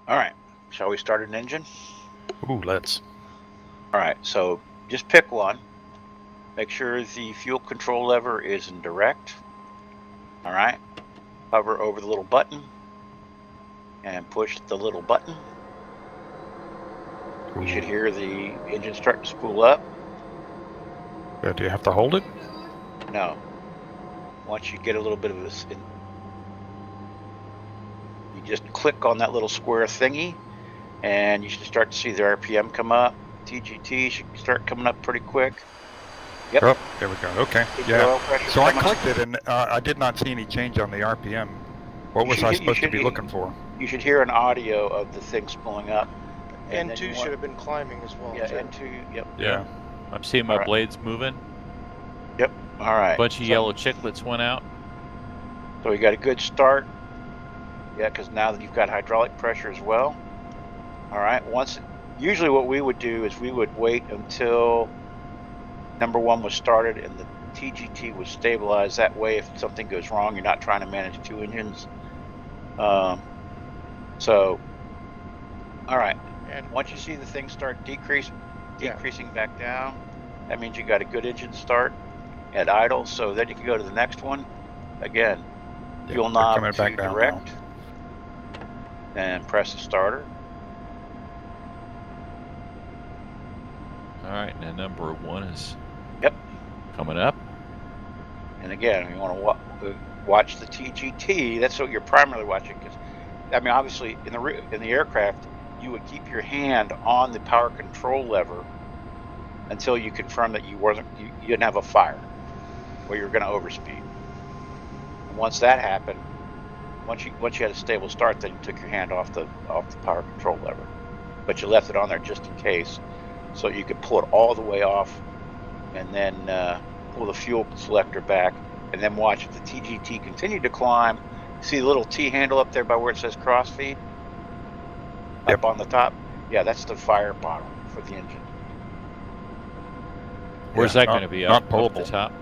All right, shall we start an engine? Ooh, let's. All right, so just pick one. Make sure the fuel control lever is in direct. All right, hover over the little button and push the little button. You should hear the engine start to spool up. Do you have to hold it? No. Once you get a little bit of this, you just click on that little square thingy, and you should start to see the RPM come up. TGT should start coming up pretty quick. Yep. Oh, there we go. Okay. Keep your oil Yeah. pressure So I coming clicked it, and I did not see any change on the RPM. What was I supposed to be looking for? You should hear an audio of the thing spooling up. And N2 should have been climbing as well. Yeah, too. N2. Yep. Yeah. I'm seeing my blades moving. Yep. All right. A bunch of yellow chiclets went out. So we got a good start. Yeah, because now that you've got hydraulic pressure as well. All right. Usually what we would do is we would wait until number one was started and the TGT was stabilized. That way, if something goes wrong, you're not trying to manage two engines. So, all right. And once you see the thing start decreasing back down, that means you got a good engine start at idle. So then you can go to the next one. Again, fuel knob to direct, and press the starter. All right, now number one is coming up. And again, you want to watch the TGT. That's what you're primarily watching, because I mean, obviously, in the aircraft, you would keep your hand on the power control lever until you confirm that you didn't have a fire or you're going to overspeed. And once that happened, once you had a stable start, then you took your hand off the power control lever, but you left it on there just in case, so you could pull it all the way off, and then pull the fuel selector back, and then watch the TGT continue to climb. See the little T handle up there by where it says crossfeed? Up on the top? Yeah, that's the fire bottle for the engine. Where's that going to be? Up at the top?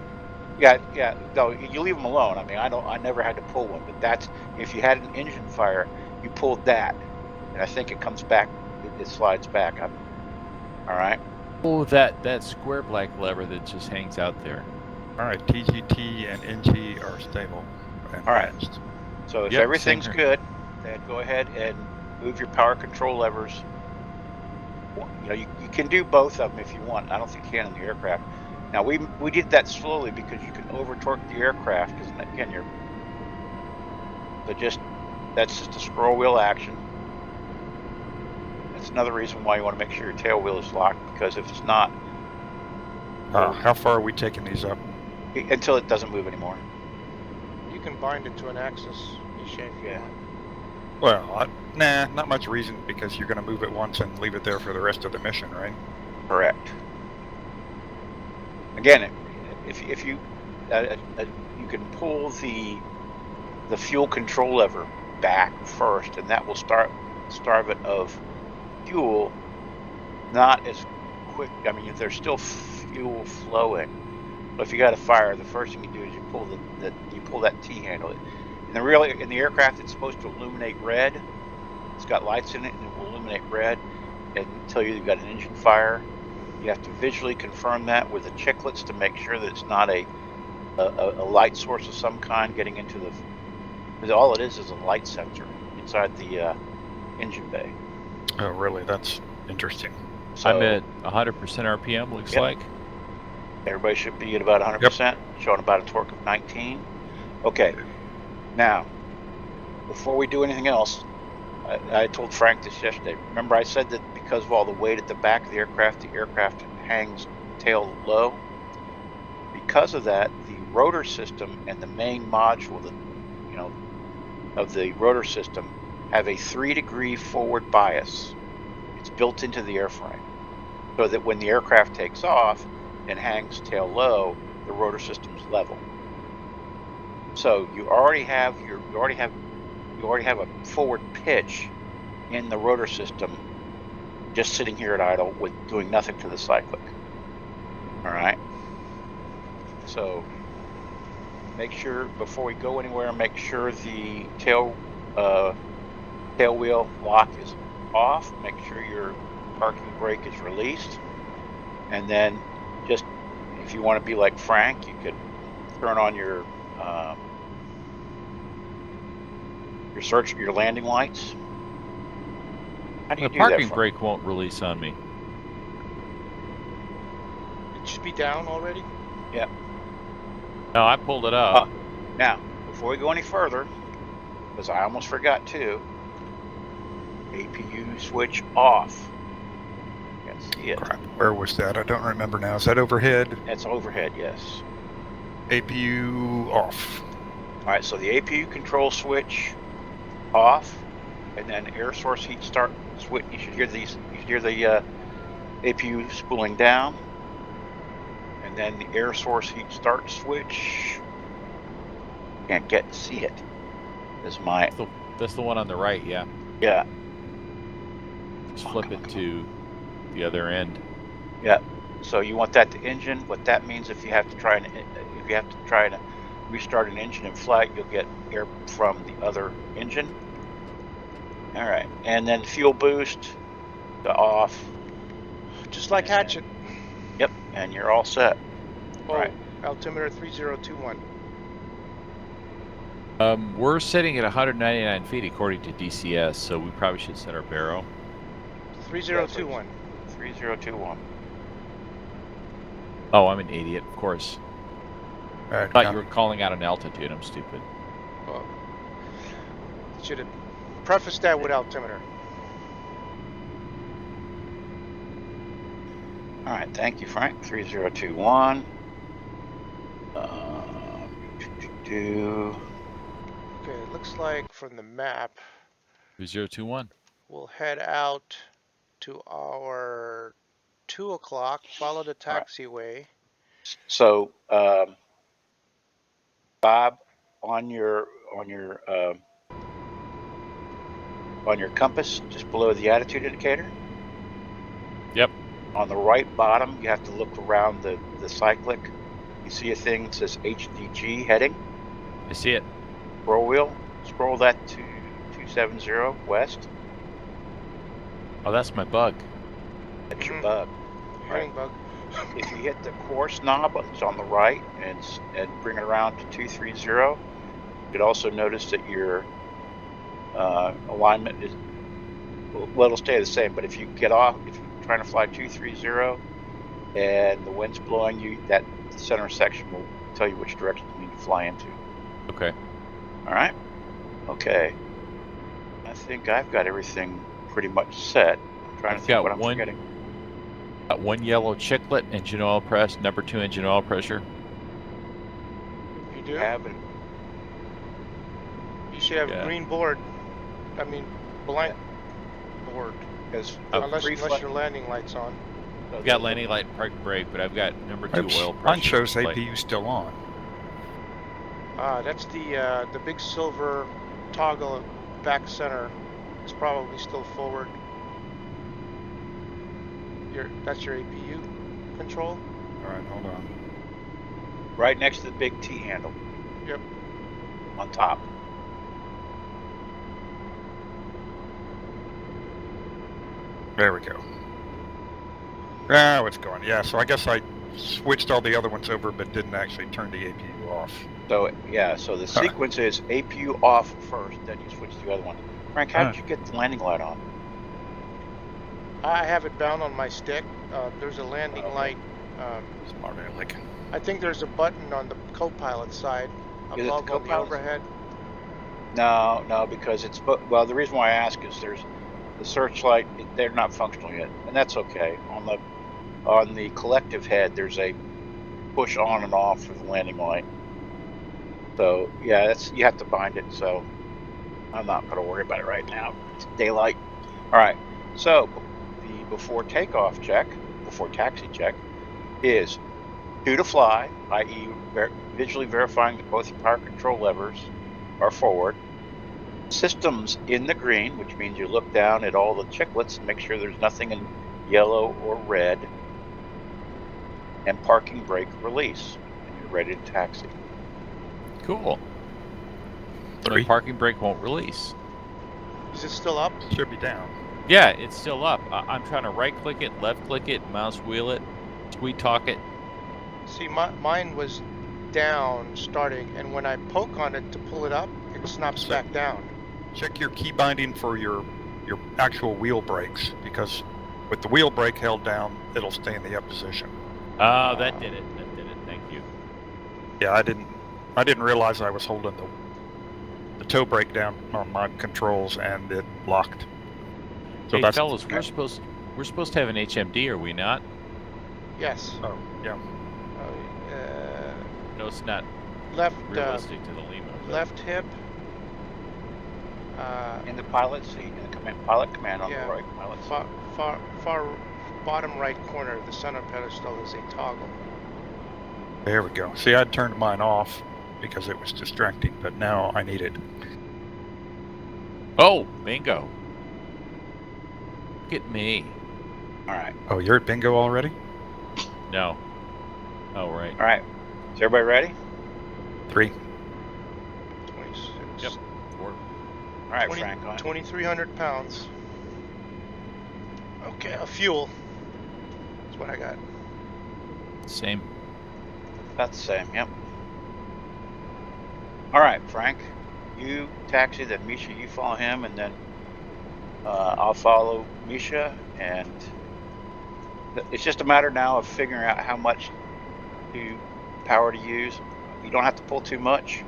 Yeah. No, you leave them alone. I mean, I never had to pull one, but that's, if you had an engine fire, you pulled that, and I think it comes back, it slides back up. All right. Oh, that square black lever that just hangs out there. All right, TGT and NG are stable. All right. So if everything's good, then go ahead and move your power control levers. You know, you can do both of them if you want. I don't think you can in the aircraft. Now we did that slowly because you can over torque the aircraft, because again that's just a scroll wheel action. That's another reason why you want to make sure your tail wheel is locked, because if it's not, how far are we taking these up? Until it doesn't move anymore. You can bind it to an axis. Yeah. Well, nah, not much reason, because you're going to move it once and leave it there for the rest of the mission, right? Correct. Again, if you you can pull the fuel control lever back first, and that will starve it of fuel. Not as quick. I mean, if there's still fuel flowing, but if you got a fire, the first thing you do is you pull that T handle. In the aircraft, it's supposed to illuminate red. It's got lights in it, and it will illuminate red and tell you you've got an engine fire. You have to visually confirm that with the chiclets to make sure that it's not a light source of some kind getting into the. Because all it is a light sensor inside the engine bay. Oh, really? That's interesting. So, I'm at 100% RPM. Looks like. Everybody should be at about 100%, showing about a torque of 19. Okay. Now, before we do anything else, I told Frank this yesterday. Remember, I said that because of all the weight at the back of the aircraft hangs tail low. Because of that, the rotor system and the main module, of the rotor system, have a 3-degree forward bias. It's built into the airframe, so that when the aircraft takes off and hangs tail low, the rotor system's level. So you already have a forward pitch in the rotor system, just sitting here at idle with doing nothing to the cyclic. All right. So make sure before we go anywhere, make sure the tail Tail wheel lock is off. Make sure your parking brake is released. And then just, if you want to be like Frank, you could turn on your landing lights. How do you The do that? parking brake won't release on me. It should be down already. Yeah. No, I pulled it up. Now, before we go any further, because I almost forgot to, APU switch off. Can't see it. Crap. Where was that? I don't remember now. Is that overhead? That's overhead, yes. APU off. All right, so the APU control switch off, and then air source heat start switch. You should hear these. You should hear the APU spooling down, and then the air source heat start switch. Can't get to see it. This is my. That's the one on the right, yeah. Yeah. Just flip it to the other end. Yeah. So you want that to engine. What that means, if you have to try and restart an engine in flight, you'll get air from the other engine. All right, and then fuel boost to off. Just like Hatchet. Yep, and you're all set. Oh, Right. altimeter 3021. We're sitting at 199 feet according to DCS, so we probably should set our barrow. 3021. 3021. Oh, I'm an idiot, of course. Alright, Thought you were calling out an altitude. I'm stupid. Oh. Should have prefaced that with altimeter. All right, thank you, Frank. 3021. Okay, it looks like from the map, 2021. we'll head out to our 2 o'clock, follow the taxiway. So, Bob, on your compass, just below the attitude indicator. Yep. On the right bottom, you have to look around the cyclic. You see a thing that says HDG heading. I see it. Scroll wheel. Scroll that to 270 west. Oh, that's my bug. That's your bug. Hearing bug. If you hit the course knob, it's on the right, and bring it around to 230, you could also notice that your alignment is, well, it'll stay the same, but if you get off, if you're trying to fly 230 and the wind's blowing you, that center section will tell you which direction you need to fly into. Okay. All right. Okay. I think I've got everything pretty much set. I'm trying to think what I'm forgetting. Got one yellow chiclet, engine oil press, number 2 engine oil pressure. You do? Have it. You should have a green board. I mean, blank board. Because unless your landing light's on. I've got landing light and park brake, but I've got number 2 oil pressure. Mine shows APU still on. That's the big silver toggle back center. It's probably still forward. That's your APU control. All right, hold on. Right next to the big T handle. Yep. On top. There we go. Now it's going. Yeah, so I guess I switched all the other ones over, but didn't actually turn the APU off. So yeah, so the sequence is APU off first, then you switch to the other one. Frank, how did you get the landing light on? I have it bound on my stick. There's a landing light. Smart aleck. I think there's a button on the co-pilot side above on the overhead. No, because it's, well, the reason why I ask is there's the searchlight, they're not functional yet, and that's okay. On the collective head, there's a push on and off for the landing light. So yeah, you have to bind it. So I'm not going to worry about it right now. It's daylight. All right. So the before takeoff check, before taxi check, is 2 to fly, i.e. visually verifying that both your power control levers are forward. Systems in the green, which means you look down at all the chiclets and make sure there's nothing in yellow or red. And parking brake release, and you're ready to taxi. Cool. But the parking brake won't release. Is Is it still up? Should be down. Yeah, it's still up. I'm trying to right-click it, left-click it, mouse wheel it, sweet talk it. See, mine was down starting, and when I poke on it to pull it up, it snaps back down. Check your key binding for your actual wheel brakes, because with the wheel brake held down, it'll stay in the up position. Oh, that did it. That did it. Thank you. Yeah, I didn't realize I was holding the toe brake down on my controls, and it locked. So Hey, that's fellas, we're supposed to have an HMD, are we not? Yes. Oh, yeah. No, it's not Left realistic to the Lima. but- left hip. In the pilot seat, in the pilot command on Yeah. the right pilot seat. Far bottom right corner, the center pedestal is a toggle. There we go. See, I'd turned mine off because it was distracting, but now I need it. Oh, bingo. Look at me. All right. Oh, you're at bingo already? No. Oh, right. All right. Is everybody ready? 3. 26. Yep. 4. All right, 20 Frank. On. 2,300 pounds. Okay, fuel. That's what I got. Same. About the same. Yep. All right, Frank. You taxi, then Misha, you follow him, and then I'll follow Misha, and it's just a matter now of figuring out how much power to use. You don't have to pull too much.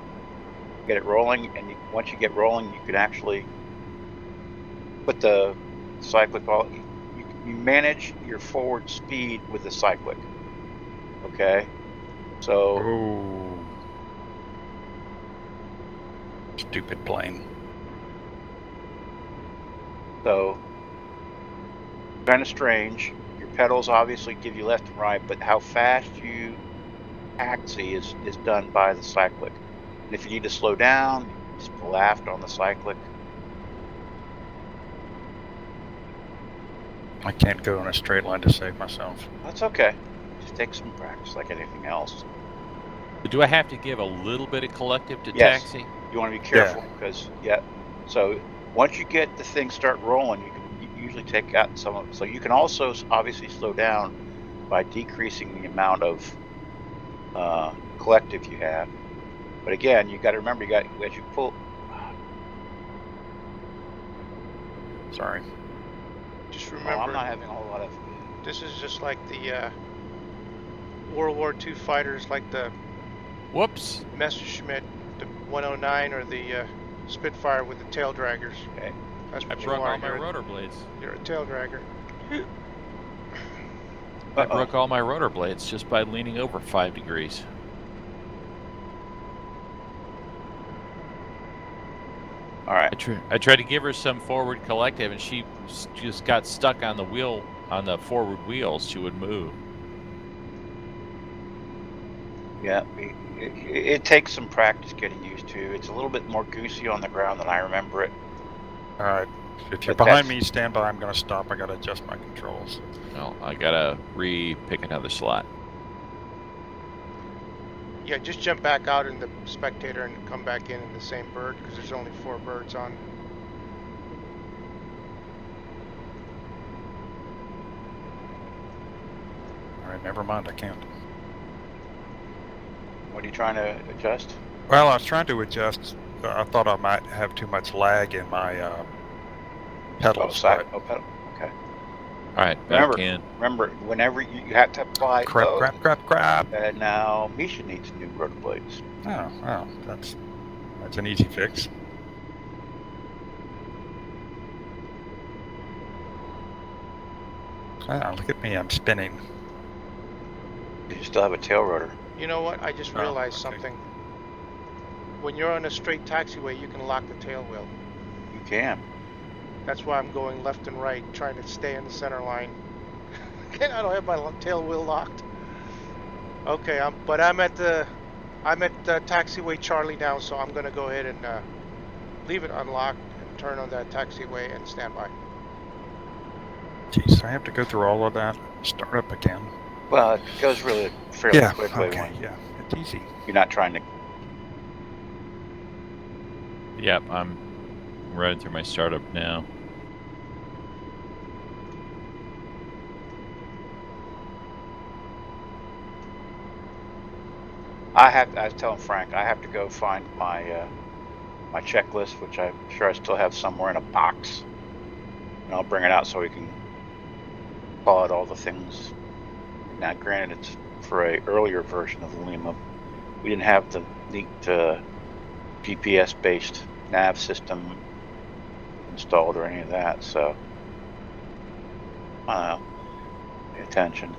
Get it rolling, and once you get rolling, you can actually put the cyclic. You manage your forward speed with the cyclic. Okay, so Oh. Stupid plane. Kind of strange. Your pedals obviously give you left and right, but how fast you taxi is done by the cyclic. And if you need to slow down, just pull aft on the cyclic. I can't go in a straight line to save myself. That's okay. Just take some practice like anything else. But do I have to give a little bit of collective to Yes. taxi? You want to be careful because so once you get the thing start rolling, you can usually take out some of it. So you can also obviously slow down by decreasing the amount of collective you have. But again, you got to remember, as you pull. Sorry. Just Well, remember, I'm not having a whole lot of. this is just like the World War II fighters, like the Whoops. Messerschmitt, the 109, or the Spitfire with the tail draggers. Okay. That's I what you broke are. all my rotor blades. You're a tail dragger. I broke all my rotor blades just by leaning over 5 degrees. All right. I tried to give her some forward collective, and she just got stuck on the wheel, on the forward wheels. She would move. Yeah, it takes some practice getting used to. It's a little bit more goosey on the ground than I remember it. All right. If you're But behind me, stand by. I'm going to stop. I got to adjust my controls. Well, I gotta re-pick another slot. Yeah, just jump back out in the spectator and come back in the same bird, because there's only 4 birds on. All right, never mind. I can't. What are you trying to adjust? Well, I was trying to adjust. I thought I might have too much lag in my pedals. but pedal. Okay. All right, back in. Remember, whenever you have to apply. crap. And now Misha needs new rotor blades. Oh, that's an easy fix. Ah, look at me, I'm spinning. You still have a tail rotor. You know what? I just Oh, realized okay. something. When you're on a straight taxiway, you can lock the tail wheel. You can. That's why I'm going left and right, trying to stay in the center line. I don't have my tail wheel locked. Okay, I'm at the taxiway Charlie now, so I'm gonna go ahead and leave it unlocked and turn on that taxiway and stand by. Jeez, I have to go through all of that, start up again. Well, it goes really fairly Yeah, quickly okay, when yeah, it's easy. you're not trying to. Yep, I'm running through my startup now. I was telling Frank, I have to go find my my checklist, which I'm sure I still have somewhere in a box, and I'll bring it out so we can call out all the things. Now, granted, it's for a earlier version of Lima. We didn't have the neat GPS-based nav system installed or any of that, so I don't know. Pay attention.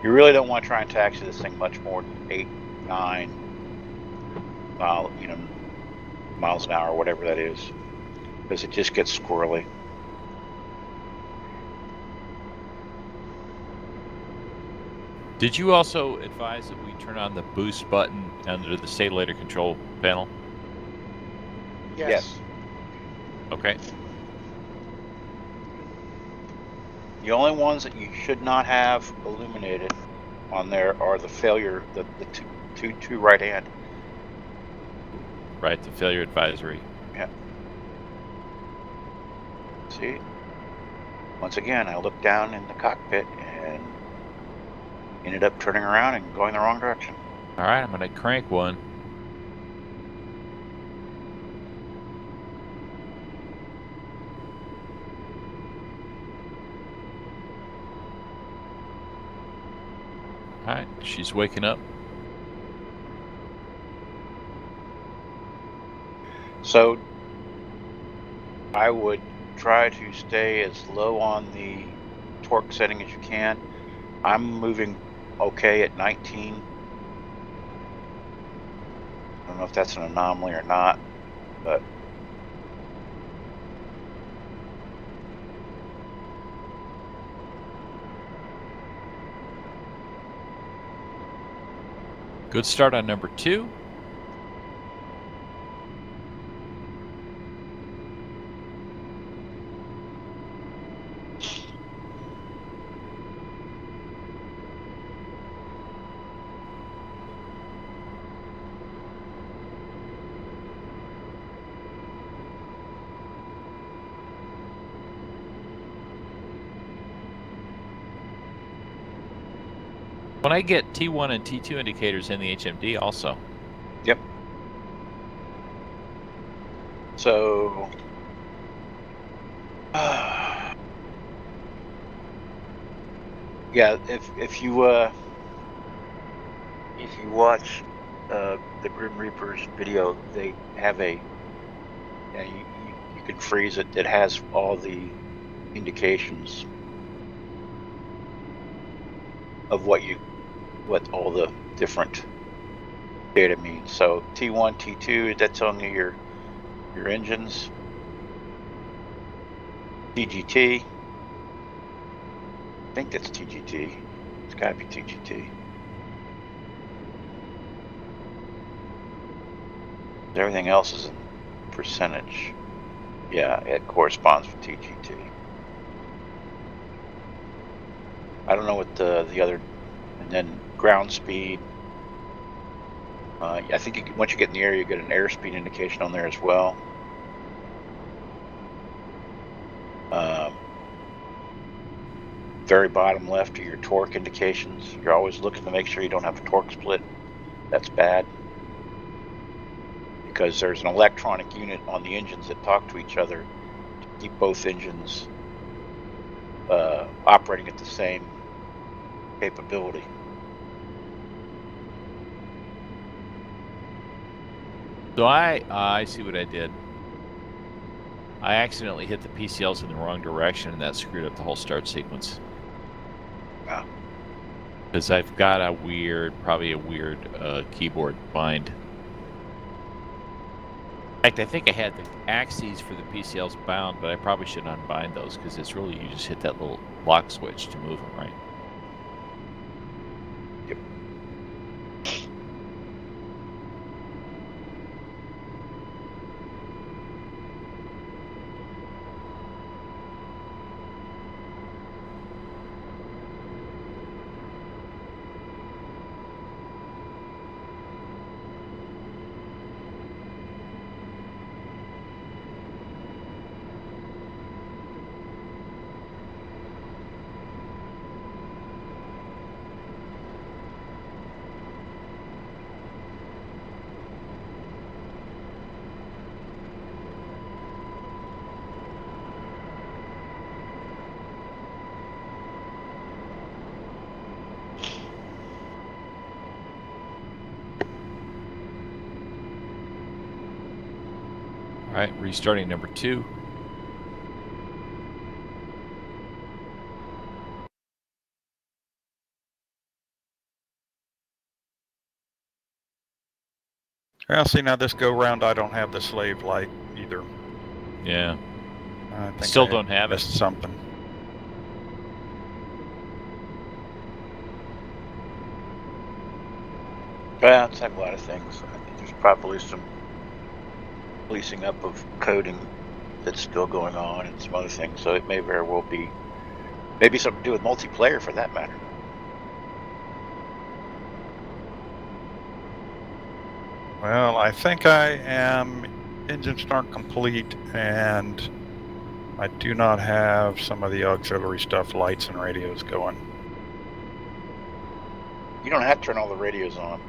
You really don't want to try and taxi this thing much more than 8, 9 miles an hour, or whatever that is, because it just gets squirrely. Did you also advise that we turn on the boost button under the stabilizer control panel? Yes. Okay. The only ones that you should not have illuminated on there are the failure, the two right hand. Right, the failure advisory. Yeah. See? Once again, I looked down in the cockpit and ended up turning around and going the wrong direction. All right, I'm going to crank one. All right, she's waking up. So I would try to stay as low on the torque setting as you can. I'm moving okay at 19. I don't know if that's an anomaly or not, but Good start on number 2. When I get T1 and T2 indicators in the HMD also. yep. So yeah, if you watch the Grim Reaper's video, they have a you can freeze it. It has all the indications of what all the different data means. So T1, T2, that's telling you your engines. TGT, I think that's TGT. It's got to be TGT. Everything else is in percentage. Yeah, it corresponds with TGT. I don't know what the other, and then ground speed. I think once you get in the air, you get an airspeed indication on there as well. Very bottom left are your torque indications. You're always looking to make sure you don't have a torque split. That's bad, because there's an electronic unit on the engines that talk to each other to keep both engines operating at the same capability. So I see what I did. I accidentally hit the PCLs in the wrong direction, and that screwed up the whole start sequence. Wow. Because I've got probably a weird keyboard bind. In fact, I think I had the axes for the PCLs bound, but I probably should unbind those, because it's really, you just hit that little lock switch to move them, right? Yep. All right, restarting number 2. Well, see, now this go round, I don't have the slave light either. Yeah. I think Still I don't have it. missed something. Well, it's like a lot of things. I think there's probably some policing up of coding that's still going on and some other things. So it may very well be, maybe something to do with multiplayer for that matter. Well, I think I am engine start complete, and I do not have some of the auxiliary stuff, lights and radios going. You don't have to turn all the radios on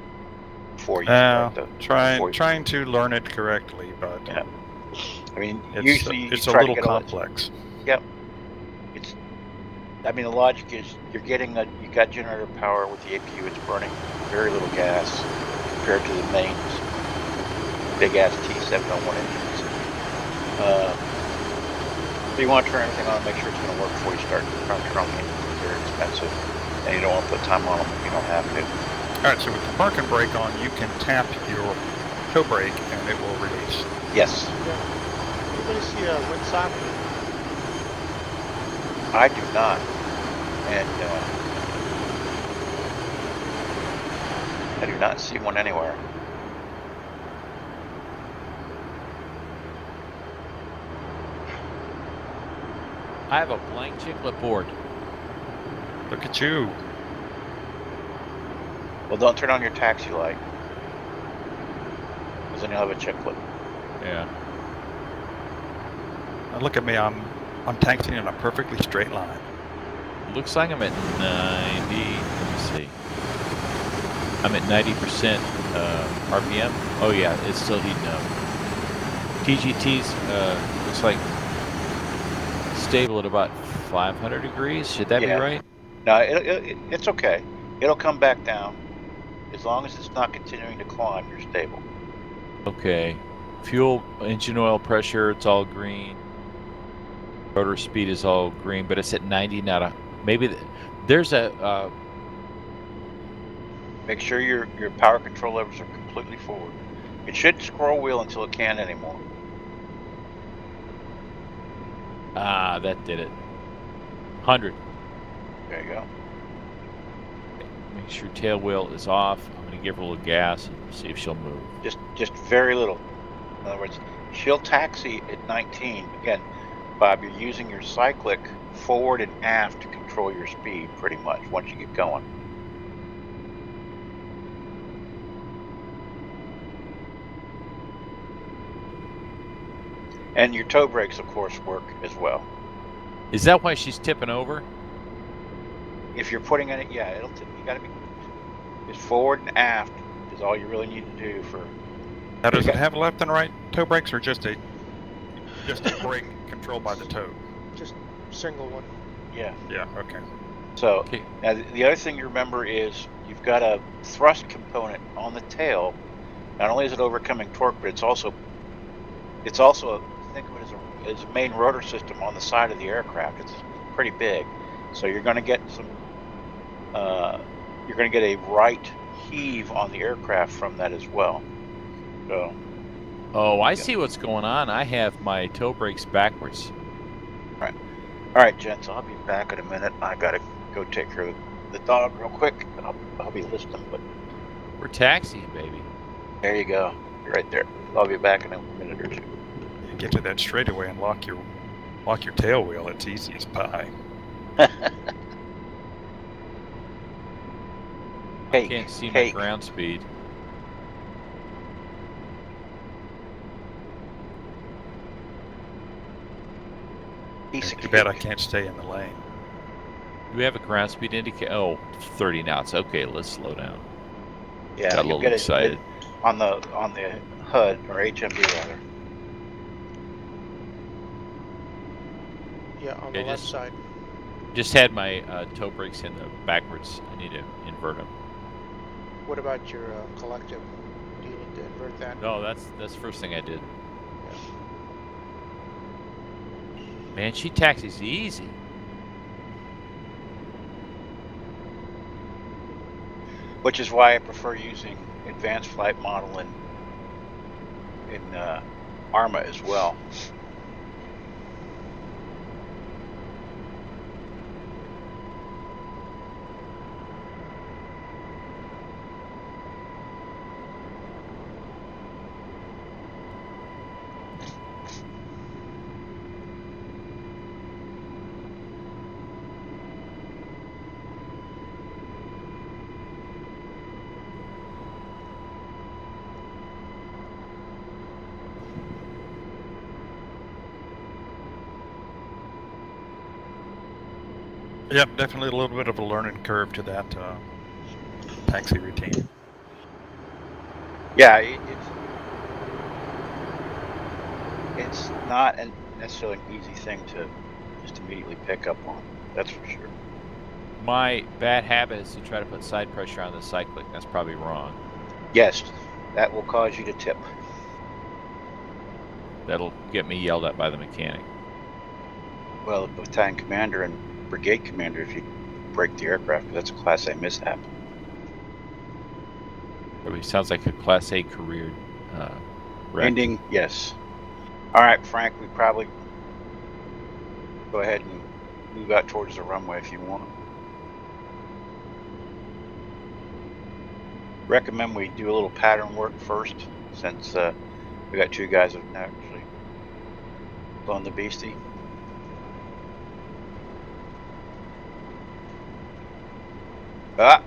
before you start the. Trying to learn it correctly, but Yeah. I mean, it's, usually it's you a try little to get complex. Yep. It's. I mean, the logic is you're getting you got generator power with the APU. It's burning very little gas compared to the main big ass T701 engines. So you want to turn everything on, make sure it's going to work before you start trying to turn on the engines. They're very expensive, and you don't want to put time on them if you don't have to. All right, so with the park and brake on, you can tap your toe brake and it will release. Yes. Yeah. Anybody see a windsock? I do not, and I do not see one anywhere. I have a blank chiclet board. Look at you. Well, don't turn on your taxi light, because then you'll have a chiclet. Yeah. Now look at me, I'm taxiing in a perfectly straight line. Looks like I'm at 90. Let me see. I'm at 90% RPM. Oh yeah, it's still heating up. TGT's looks like stable at about 500 degrees. Should that be right? No, it's okay. It'll come back down. As long as it's not continuing to climb, you're stable. Okay. Fuel, engine oil pressure, it's all green. Rotor speed is all green, but it's at 90, not a... Maybe there's a... Make sure your power control levers are completely forward. It should scroll wheel until it can't anymore. Ah, that did it. 100. There you go. Make sure tail wheel is off. I'm going to give her a little gas and see if she'll move. Just very little. In other words, she'll taxi at 19. Again, Bob, you're using your cyclic forward and aft to control your speed pretty much once you get going. And your toe brakes, of course, work as well. Is that why she's tipping over? If you're putting in it, yeah, it'll tip. You got to be just forward and aft is all you really need to do for. Now, does it have left and right toe brakes, or just a brake controlled by the toe? Just single one. Yeah. Yeah. Okay. So Okay. now the other thing you remember is you've got a thrust component on the tail. Not only is it overcoming torque, but it's also think of it as a main rotor system on the side of the aircraft. It's pretty big, so you're going to get some. You're going to get a right heave on the aircraft from that as well. So. Oh, I see what's going on. I have my toe brakes backwards. All right, gents. I'll be back in a minute. I got to go take care of the dog real quick. I'll be listening, but we're taxiing, baby. There you go. You're right there. I'll be back in a minute or two. You get to that straightaway and lock your tail wheel. It's easy as pie. I can't see my ground speed. Too bad I can't stay in the lane. Do we have a ground speed indicator? Oh, 30 knots. Okay, let's slow down. Yeah, got a little excited. On the HUD or HMD rather. Yeah, on the left side. Just had my toe brakes in the backwards. I need to invert them. What about your collective? Do you need to invert that? No, that's the first thing I did. Yeah. Man, she taxis easy. Which is why I prefer using advanced flight model in ARMA as well. Yep, definitely a little bit of a learning curve to that taxi routine. Yeah, it's not necessarily an easy thing to just immediately pick up on. That's for sure. My bad habit is to try to put side pressure on the cyclic. That's probably wrong. Yes, that will cause you to tip. That'll get me yelled at by the mechanic. Well, the battalion commander and brigade commander, if you break the aircraft, that's a Class A mishap. Probably sounds like a Class A career wreck. Ending, yes. All right, Frank, we probably go ahead and move out towards the runway if you want. Recommend we do a little pattern work first, since we got two guys that have actually flown the beastie. Ah,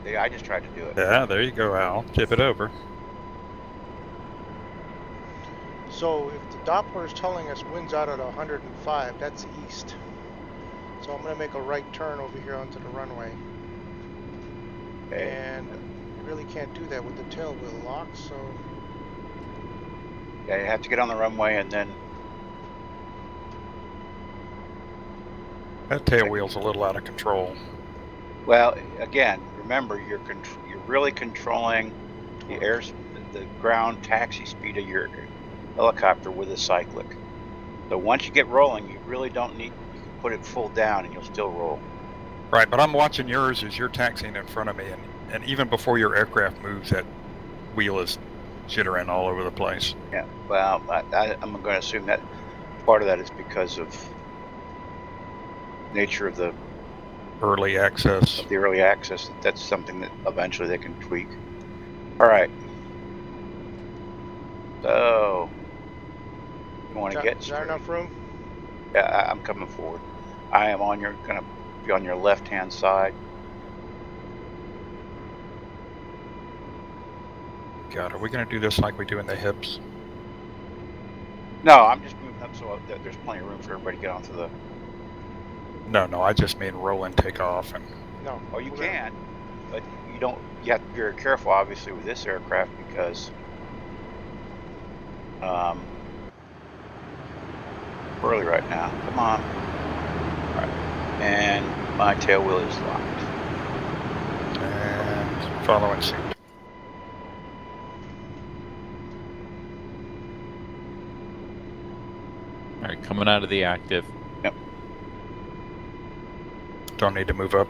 yeah, I just tried to do it. Yeah, there you go, Al. Tip it over. So if the Doppler is telling us winds out at 105, that's east. So I'm going to make a right turn over here onto the runway. Okay. And you really can't do that with the tail wheel lock, so... Yeah, you have to get on the runway and then... That tail wheel's a little out of control. Well, again, remember you're really controlling the ground taxi speed of your helicopter with a cyclic. So once you get rolling, you really don't need. You can put it full down and you'll still roll. Right, but I'm watching yours as you're taxiing in front of me, and even before your aircraft moves, that wheel is jittering all over the place. Yeah. Well, I'm going to assume that part of that is because of nature of the early access. Of the early access. That's something that eventually they can tweak. All right. So, you want to get? Is there enough room? Yeah, I'm coming forward. I am on your going to be on your left-hand side. God, are we going to do this like we do in the hips? No, I'm just moving up so there's plenty of room for everybody to get onto the. No, I just mean roll and take off. And no. Oh, you can, but you don't. You have to be very careful, obviously, with this aircraft because early right now. Come on. All right, and my tail wheel is locked. And following suit. All right, coming out of the active. Yep. Don't need to move up.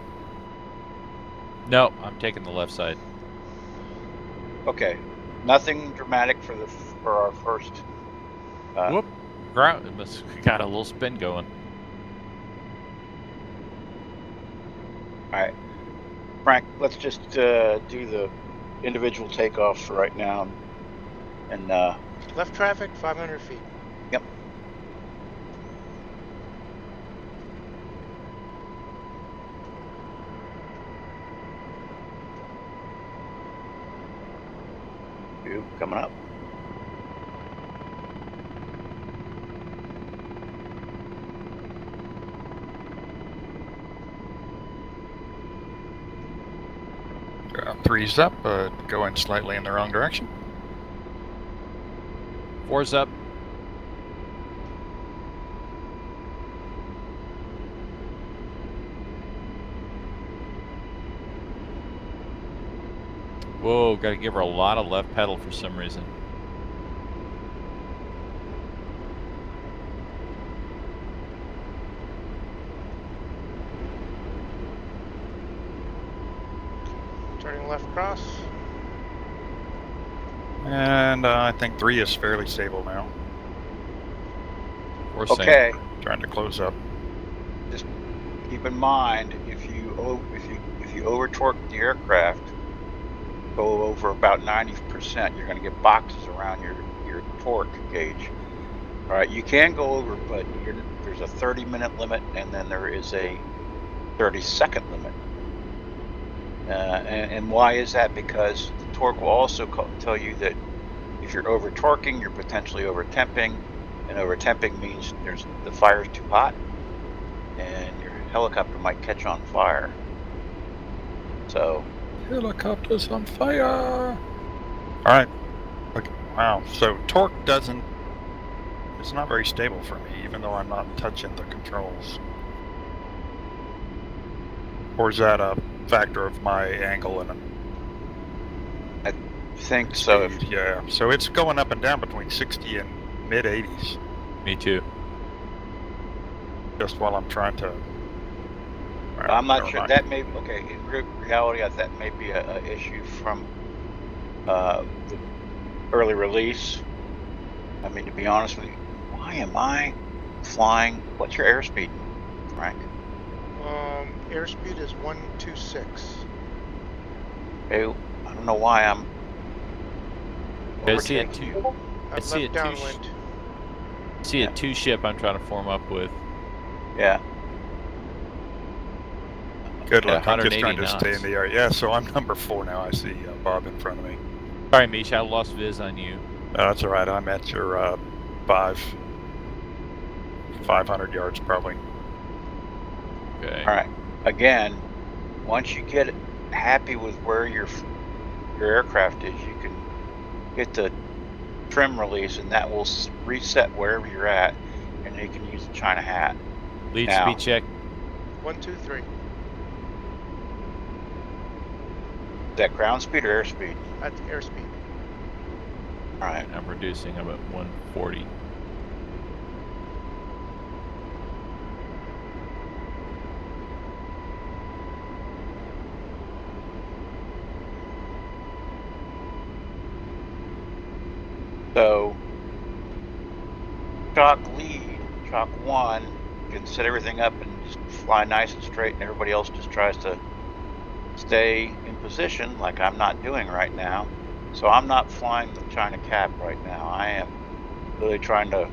No, I'm taking the left side. Okay, nothing dramatic for our first. Whoop! Ground. It must got a little spin going. All right, Frank. Let's just do the individual takeoffs for right now, and left traffic 500 feet. Yep. Coming up. Three's up, but going slightly in the wrong direction. Four's up. Whoa, gotta give her a lot of left pedal for some reason. Turning left cross. And I think 3 is fairly stable now. Or same. Okay. Trying to close up. Just keep in mind, if you over torque the aircraft, go over about 90%, you're going to get boxes around your torque gauge. All right, you can go over, but there's a 30-minute limit, and then there is a 30-second limit. And why is that? Because the torque will also tell you that if you're over torquing, you're potentially over temping, and over temping means the fire's too hot, and your helicopter might catch on fire. So, Helicopter's on fire. All right. Okay. Wow. So torque it's not very stable for me, even though I'm not touching the controls. Or is that a factor of my angle and I think speed? so. Yeah. So it's going up and down between 60 and mid 80s. Me too. Just while I'm trying to. Well, I'm not never sure. mind. That may in reality, that may be a issue from the early release. I mean, to be honest with you, why am I flying? What's your airspeed, Frank? Airspeed is 126. Okay, I don't know why I'm. I see a overtaking two. you. I see left a two. downwind. See a 2 ship I'm trying to form up with. Yeah. Good Yeah, luck. I'm just 180 trying to stay in knots. the area. Yeah, so I'm number 4 now. I see Bob in front of me. Sorry, Mesha, I lost viz on you. That's all right. I'm at your 500 yards probably. Okay. All right. Again, once you get happy with where your aircraft is, you can hit the trim release, and that will reset wherever you're at, and you can use the China hat. Lead Now- speed check. 123. Is that ground speed or airspeed? That's airspeed. All right. I'm reducing. I'm at 140. So, chalk lead, chalk 1, you can set everything up and just fly nice and straight, and everybody else just tries to stay in position like I'm not doing right now. So I'm not flying the China cap right now. I am really trying to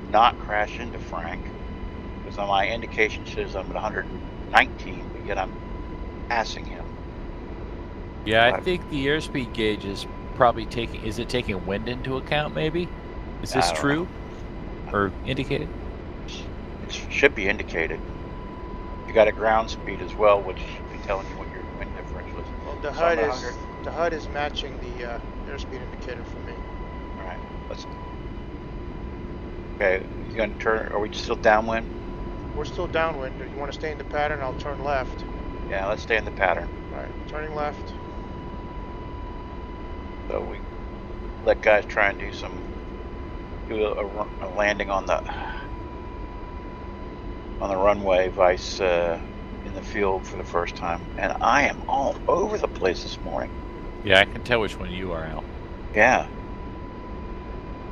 not crash into Frank, because on my indication says I'm at 119, but yet I'm passing him. Yeah, I Right. think the airspeed gauge is probably taking. Is it taking wind into account? Maybe. Is this I don't true or indicated? It should be indicated. You got a ground speed as well, which should be telling you what your wind differential is. Well, the So I'm HUD at is 100. the HUD is matching the airspeed indicator for me. All right, let's. Okay, you gonna turn? Are we still downwind? We're still downwind. If you want to stay in the pattern, I'll turn left. Yeah, let's stay in the pattern. All right, turning left. So we let guys try and do a landing on the runway, vice in the field for the first time, and I am all over the place this morning. Yeah, I can tell which one you are, Al. Yeah.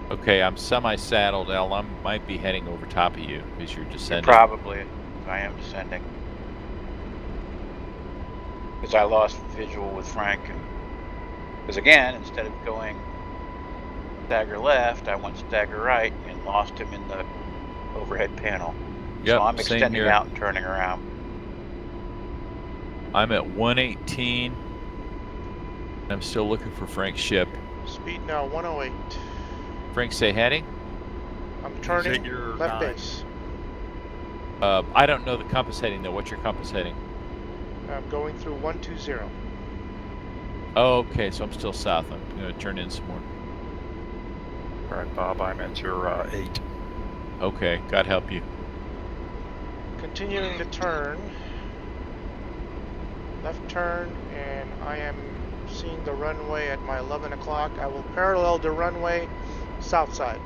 Okay, I'm semi-saddled, Al. I might be heading over top of you because you're descending. Probably. I am descending. Because I lost visual with Frank, and because again, instead of going stagger left, I went stagger right and lost him in the overhead panel. Yep, So I'm same extending here. out and turning around. I'm at 118. I'm still looking for Frank's ship. Speed now 108. Frank, say heading? I'm turning Figure left 9. base. I don't know the compass heading though. What's your compass heading? I'm going through 120. Oh, okay, so I'm still south. I'm going to turn in some more. All right, Bob, I'm at your 8. Okay, God help you. Continuing to turn. Left turn, and I am seeing the runway at my 11 o'clock. I will parallel the runway south side.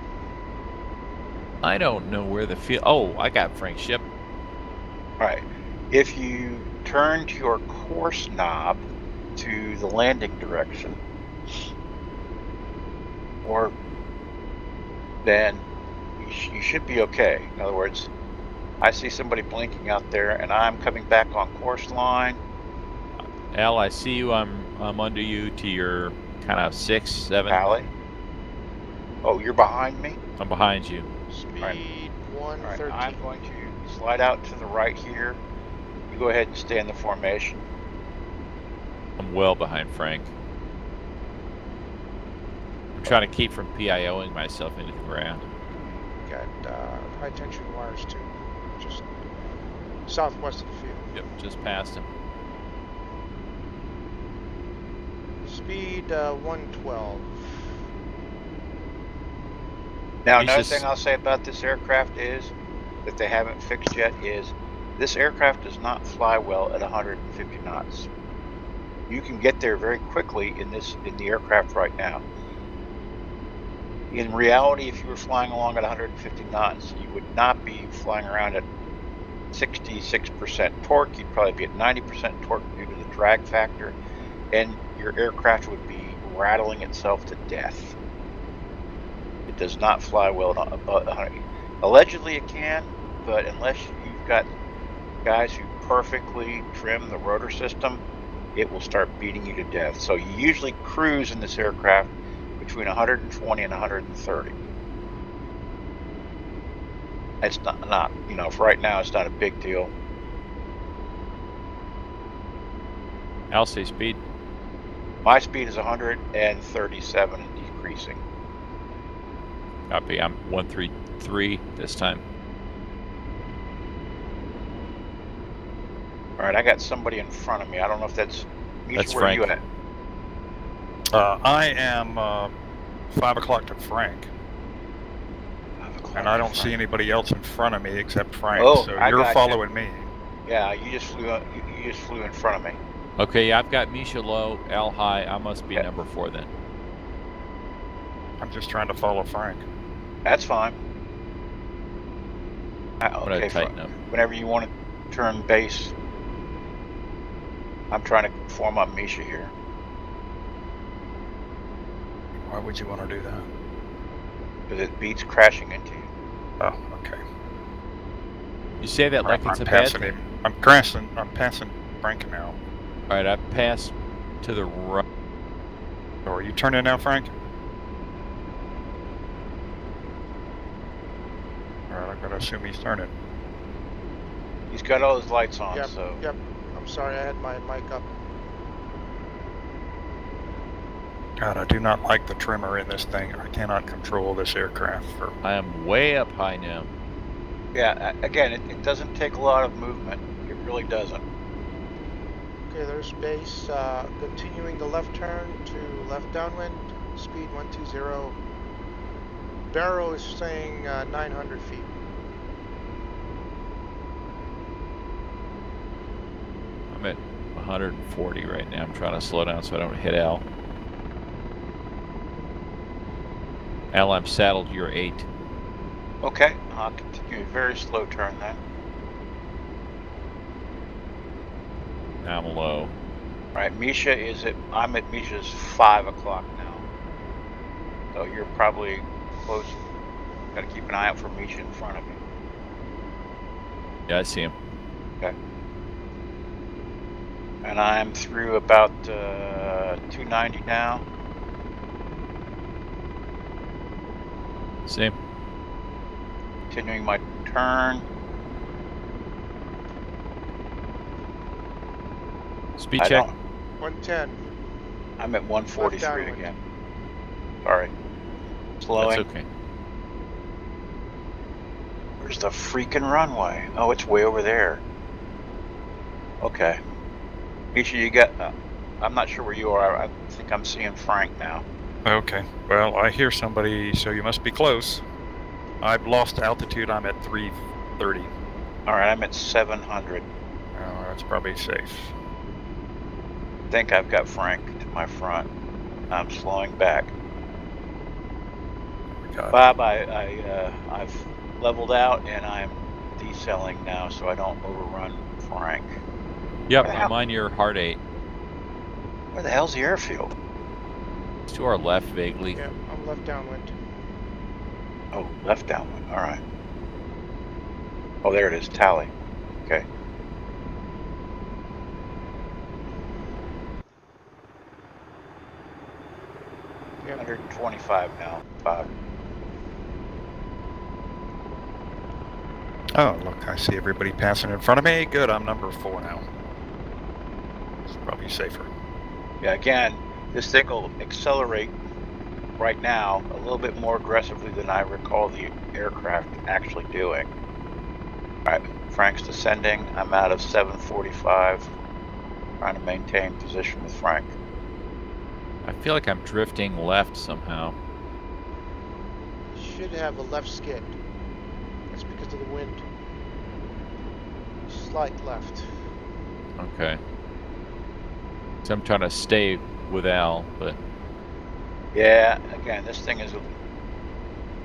I don't know where the field. Oh, I got Frank's ship. All right. If you turn to your course knob to the landing direction, or then you should be okay. In other words, I see somebody blinking out there, and I'm coming back on course line. Al, I see you. I'm under you to your kind of 6, 7. Pally. Oh, you're behind me? I'm behind you. Speed Right. 113. All right, I'm going to slide out to the right here. You go ahead and stay in the formation. I'm well behind Frank. I'm trying to keep from PIOing myself into the ground. Got high tension wires too, just southwest of the field. Yep, just past him. Speed 112. Now, He's another just- thing I'll say about this aircraft is that they haven't fixed yet is this aircraft does not fly well at 150 knots. You can get there very quickly in the aircraft right now. In reality, if you were flying along at 150 knots, you would not be flying around at 66% torque. You'd probably be at 90% torque due to the drag factor, and your aircraft would be rattling itself to death. It does not fly well at about 100. Allegedly it can, but unless you've got guys who perfectly trim the rotor system, it will start beating you to death. So you usually cruise in this aircraft between 120 and 130. It's not, you know, for right now, it's not a big deal. Al, say speed. My speed is 137 and decreasing. Copy. I'm 133 this time. All right, I got somebody in front of me. I don't know if that's Misha, That's where are you Frank. at? I am 5 o'clock to Frank, 5 o'clock and I to don't see Frank. anybody else in front of me except Frank. Oh, so I you're gotcha. following me. Yeah, you just flew in front of me. Okay, I've got Misha low, Al high. I must be Yeah. number 4 then. I'm just trying to follow Frank. That's fine. I'm gonna Okay, tighten up. whenever you want to turn base, I'm trying to form up Misha here. Why would you want to do that? Because it beats crashing into you. Oh, okay. You say that like I'm it's a bad passing thing. him. I'm passing Frank now. All right, I passed to the right. So are you turning now, Frank? All right, I've got to assume he's turning. He's got all his lights on, Yep, so yep. I'm sorry, I had my mic up. God, I do not like the trimmer in this thing. I cannot control this aircraft. I am way up high now. yeah. Again, it doesn't take a lot of movement. It really doesn't. Okay, there's base. Continuing the left turn to left downwind. Speed 120. Barrow is saying 900 feet. I'm at 140 right now. I'm trying to slow down so I don't hit Al. Al, I'm saddled. You're 8. Okay, I'll continue a very slow turn then. Now I'm low. All right, Misha I'm at Misha's 5 o'clock now. So you're probably close. Got to keep an eye out for Misha in front of you. Yeah, I see him. Okay. And I'm through about 290 now. Same. Continuing my turn. Speed I check. don't. 110. I'm at 143 downwind. again. Sorry. Slowing. That's okay. Where's the freaking runway? Oh, it's way over there. Okay. Misha, you got... I'm not sure where you are. I think I'm seeing Frank now. Okay. Well, I hear somebody, so you must be close. I've lost altitude. I'm at 330. All right, I'm at 700. Oh, that's probably safe. I think I've got Frank to my front. I'm slowing back. God. Bob, I've leveled out and I'm decelling now so I don't overrun Frank. Yep, What the I'm hell? on your hard 8. Where the hell's the airfield? It's to our left vaguely. Yeah, I'm left downwind. Oh, left downwind. All right. Oh, there it is. Tally. Okay. Yep. 125 now, Bob. Oh, look, I see everybody passing in front of me. Good, I'm number 4 now. It's probably safer. Yeah, again, this thing will accelerate right now a little bit more aggressively than I recall the aircraft actually doing. All right, Frank's descending. I'm out of 745. Trying to maintain position with Frank. I feel like I'm drifting left somehow. Should have a left skid. That's because of the wind. Slight left. Okay. So I'm trying to stay with Al, but Yeah, again, this thing is. So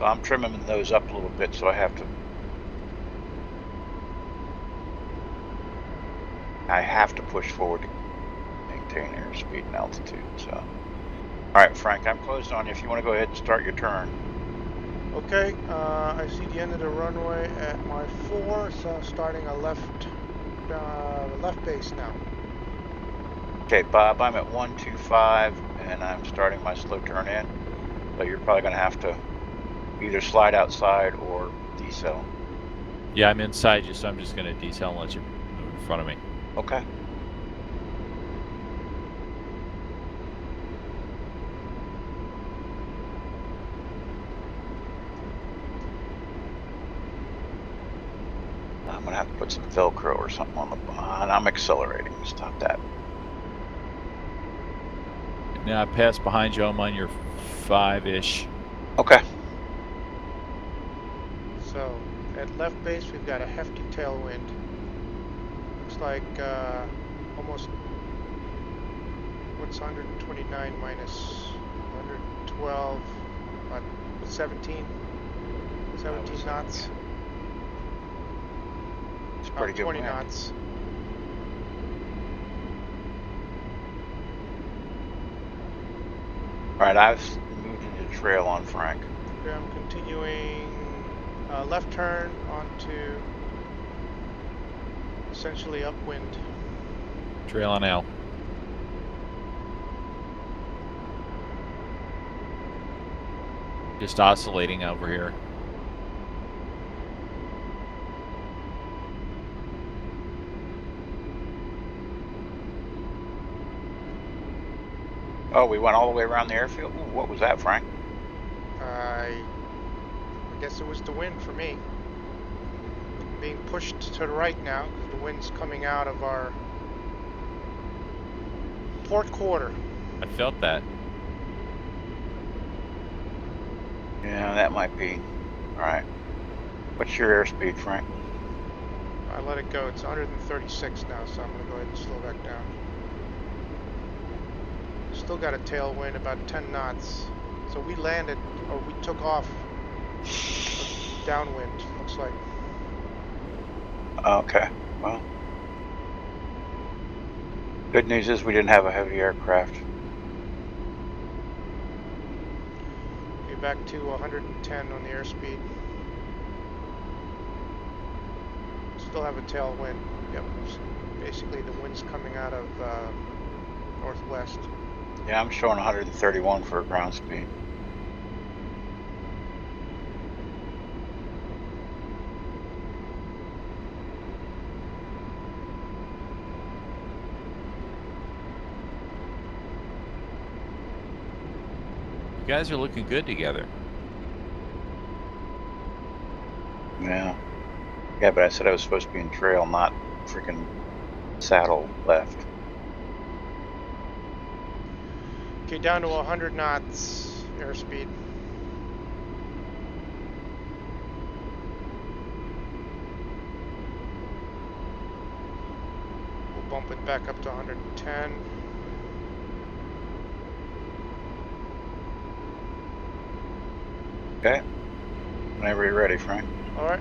I'm trimming those up a little bit, so I have to. I have to push forward to maintain airspeed and altitude. So, all right, Frank, I'm closed on you. If you want to go ahead and start your turn. Okay, I see the end of the runway at my 4, so starting a left base now. Okay, Bob, I'm at 125, and I'm starting my slow turn in. So you're probably going to have to either slide outside or decel. yeah, I'm inside you, so I'm just going to decel and let you move in front of me. Okay. I'm going to have to put some Velcro or something on the bond. I'm accelerating. Stop that. Now I pass behind you. I'm on your 5-ish. Okay. So, at left base, we've got a hefty tailwind. Looks like almost, what's 129 minus 112, about 17 knots. It's pretty good 20 wind. knots. All right, I've moved into trail on Frank. Okay, I'm continuing left turn onto essentially upwind. Trail on Al. Just oscillating over here. Oh, we went all the way around the airfield? Ooh, what was that, Frank? I guess it was the wind for me. Being pushed to the right now because the wind's coming out of our port quarter. I felt that. Yeah, that might be. All right. What's your airspeed, Frank? I let it go. It's 136 now, so I'm going to go ahead and slow back down. Still got a tailwind, about 10 knots. So we landed, or we took off downwind, looks like. Okay, well. Good news is we didn't have a heavy aircraft. Okay, back to 110 on the airspeed. Still have a tailwind. Yep, basically the wind's coming out of northwest. Yeah, I'm showing 131 for ground speed. You guys are looking good together. Yeah. Yeah, but I said I was supposed to be in trail, not freaking saddle left. Okay, down to 100 knots airspeed. We'll bump it back up to 110. Okay. Whenever you're ready, Frank. All right.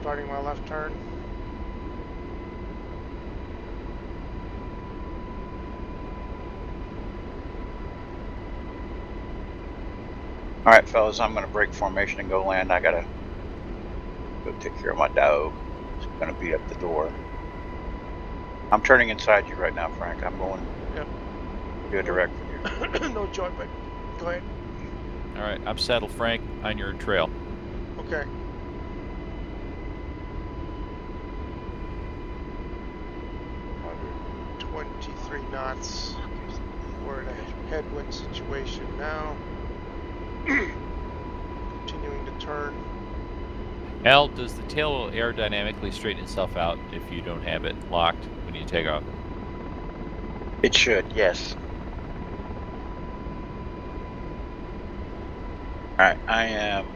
Starting my left turn. All right, fellas, I'm going to break formation and go land. I got to go take care of my dog. He's going to beat up the door. I'm turning inside you right now, Frank. I'm going to a direct from you. No joint, but go ahead. All right, I'm settled, Frank, on your trail. Okay. Under 23 knots. We're in a headwind situation now. Continuing to turn. Al, does the tail aerodynamically straighten itself out if you don't have it locked when you take off? It should, yes. All right, I am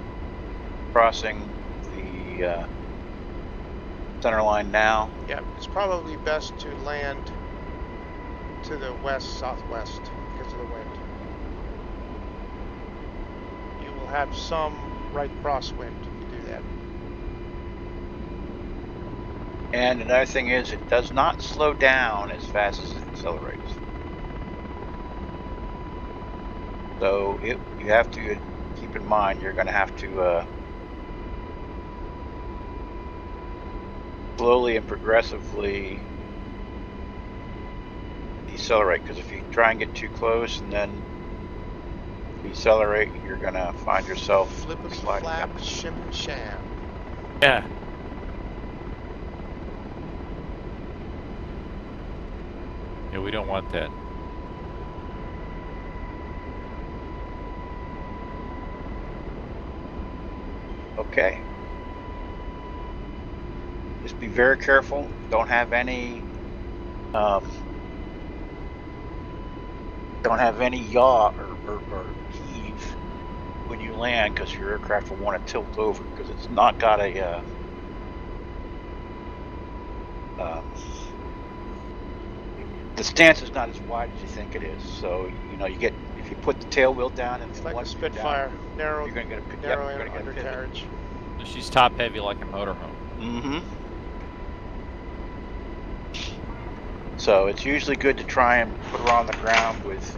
crossing the center line now. Yeah, it's probably best to land to the west-southwest because of the wind. You will have some right crosswind to do that. And another thing is, it does not slow down as fast as it accelerates. So you have to keep in mind you're going to have to slowly and progressively decelerate, because if you try and get too close and then decelerate, you're going to find yourself Flippity sliding flap, down. shim and sham. Yeah. Yeah, we don't want that. Okay. Just be very careful. Don't have any yaw or heave when you land, because your aircraft will want to tilt over, because it's not got a the stance is not as wide as you think it is. So you get, if you put the tail wheel down and It's like a one Spitfire, down, narrow, you're going to get a narrow you're going to get a pivot. undercarriage. So she's top heavy like a motorhome. Mm-hmm. So it's usually good to try and put her on the ground with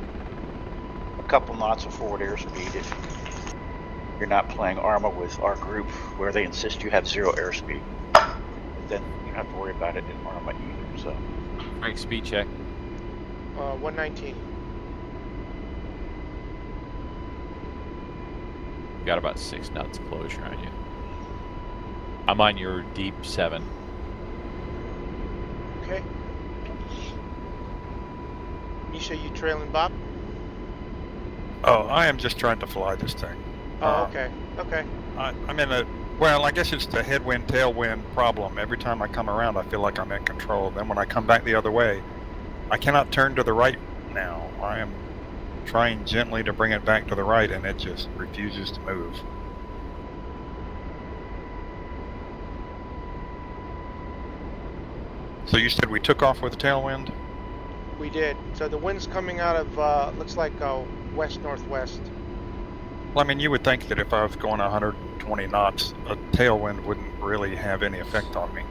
a couple knots of forward airspeed if you're not playing ARMA with our group, where they insist you have 0 airspeed. But then you don't have to worry about it in ARMA either. So Frank, speed check. 119. Got about 6 knots closure on you. I'm on your deep 7. Okay. Mesha, you trailing Bob? Oh, I am just trying to fly this thing. Oh, okay. Okay. I'm in a, well, I guess it's the headwind, tailwind problem. Every time I come around, I feel like I'm in control. Then when I come back the other way, I cannot turn to the right now. I am trying gently to bring it back to the right, and it just refuses to move. So you said we took off with the tailwind? We did. So the wind's coming out of, looks like west-northwest. Well, I mean, you would think that if I was going 120 knots, a tailwind wouldn't really have any effect on me.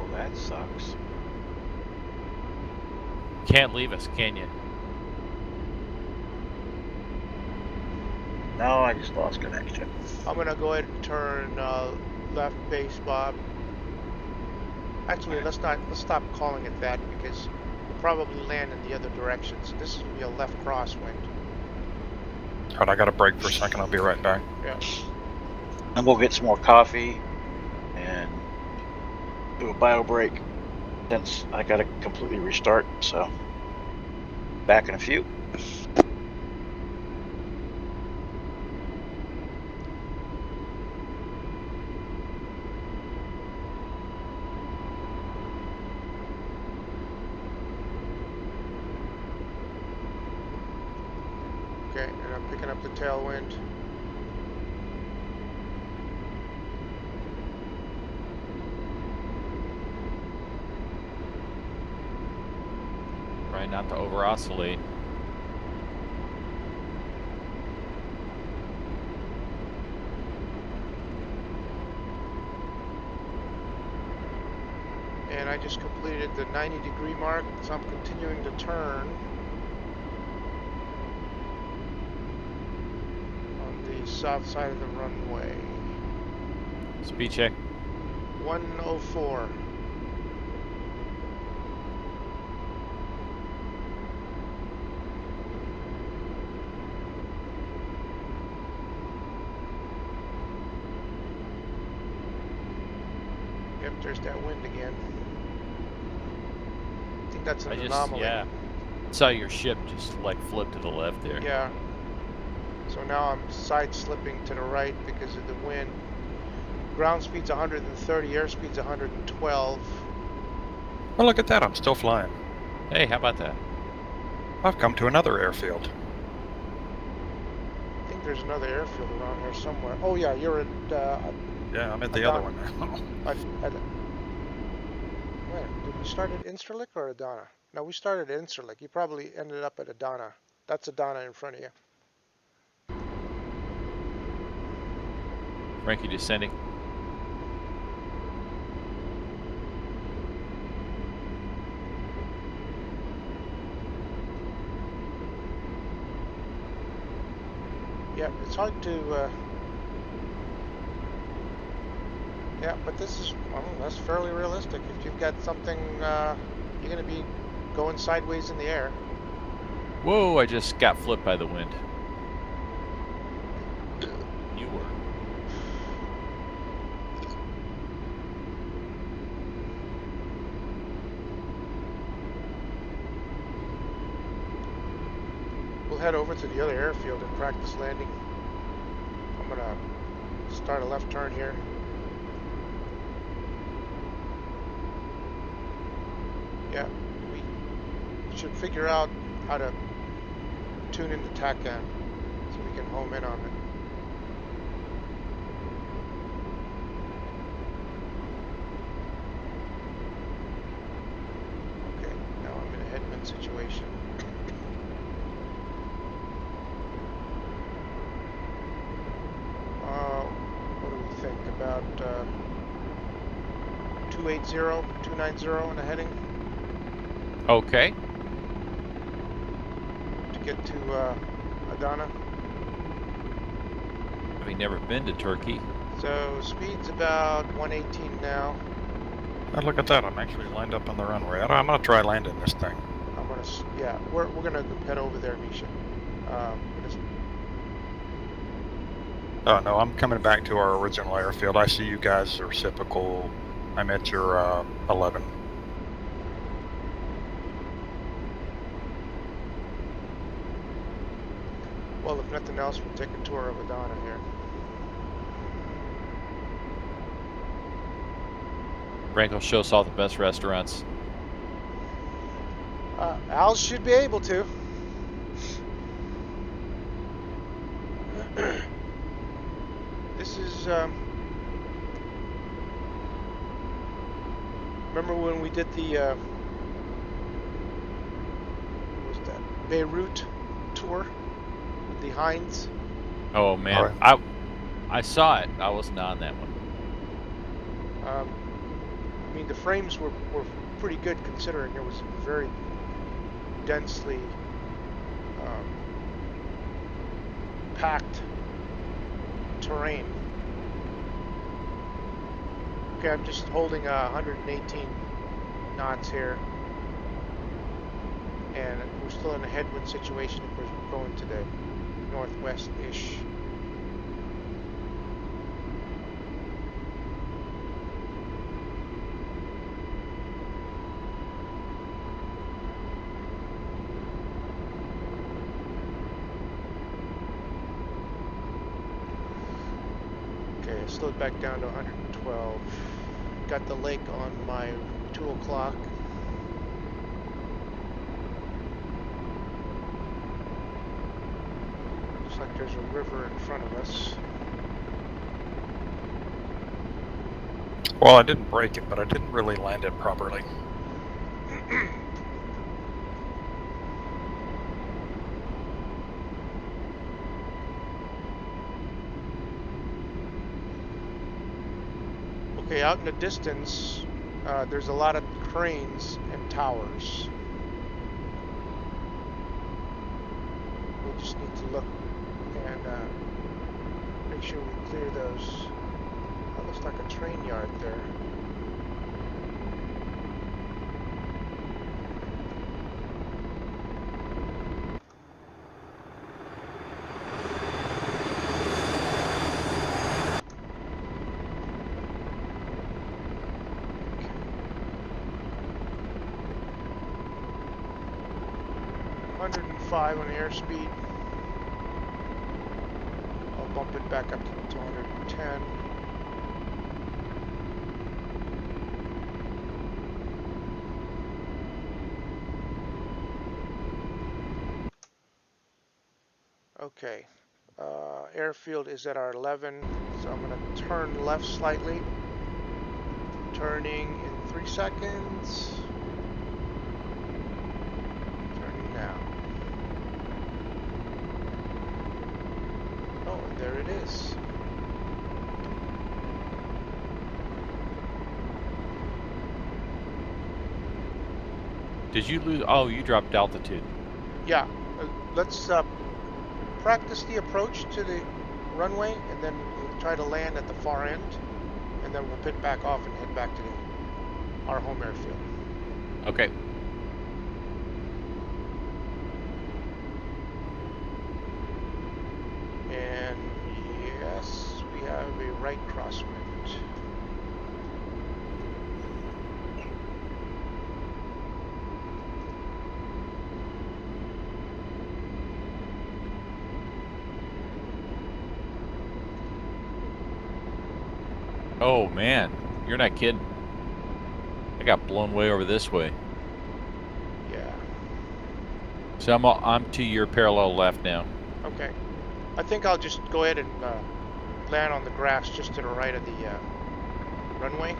well, that sucks. Can't leave us, can you? No, I just lost connection. I'm going to go ahead and turn left base, Bob. Actually, let's stop calling it that, because we'll probably land in the other direction. So this is going to be a left crosswind. All right, I got to break for a second. I'll be right back. Yeah. And we'll get some more coffee and do a bio break, since I got to completely restart. So back in a few. Okay, and I'm picking up the tailwind. Trying not to over oscillate. And I just completed the 90-degree mark, so I'm continuing to turn. south side of the runway. Speed check. 104. Yep, there's that wind again. I think that's an anomaly. Yeah. Saw your ship just like flip to the left there. Yeah. So now I'm side slipping to the right because of the wind. Ground speed's 130, airspeed's 112. Well, look at that. I'm still flying. Hey, how about that? I've come to another airfield. I think there's another airfield around here somewhere. Oh yeah, you're at Yeah, I'm at the other one now. Where? Did we start at Insterlik or Adana? No, we started at Insterlik. You probably ended up at Adana. That's Adana in front of you. Frankie descending. Yeah, it's hard to. Yeah, but this is, well, that's fairly realistic. If you've got something, you're going to be going sideways in the air. Whoa, I just got flipped by the wind. You were. We'll head over to the other airfield and practice landing. I'm going to start a left turn here. Yeah, we should figure out how to tune in the TACAN so we can home in on it. Okay, now I'm in a headwind situation. What do we think about 280, 290 on the heading? Okay. To get to Adana. Having never been to Turkey. So speed's about 118 now. Oh, look at that. I'm actually lined up on the runway. I'm going to try landing this thing. I'm gonna, yeah, we're gonna head over there, Mesha. Oh no, I'm coming back to our original airfield. I see you guys are reciprocal. I'm at your 11. Well, if nothing else, we'll take a tour of Adana here. Frank will show us all the best restaurants. Al should be able to. This is, remember when we did the, what was that, Beirut tour with the Heinz? Oh man, Right. I saw it. I wasn't on that one. I mean, the frames were pretty good considering it was very densely packed terrain. Okay, I'm just holding 118 knots here, and we're still in a headwind situation. Of course, we're going to the northwest-ish. Okay, I slowed back down to 112. Got the lake on my 2 o'clock. Looks like there's a river in front of us. Well, I didn't break it, but I didn't really land it properly. Okay, out in the distance, there's a lot of cranes and towers. We just need to look and Make sure we clear those. That looks like a train yard there. Okay. 105 on airspeed. I'll bump it back up to 210. Okay, airfield is at our 11, so I'm going to turn left slightly. Turning in 3 seconds. Turning now. Oh, and there it is. Did you lose? Oh, you dropped altitude. Yeah, let's practice the approach to the runway, and then we'll try to land at the far end, and then we'll pit back off and head back to our home airfield. Okay. And yes, we have a right crosswind. Oh man, you're not kidding. I got blown way over this way. Yeah. So I'm to your parallel left now. Okay. I think I'll just go ahead and land on the grass just to the right of the runway.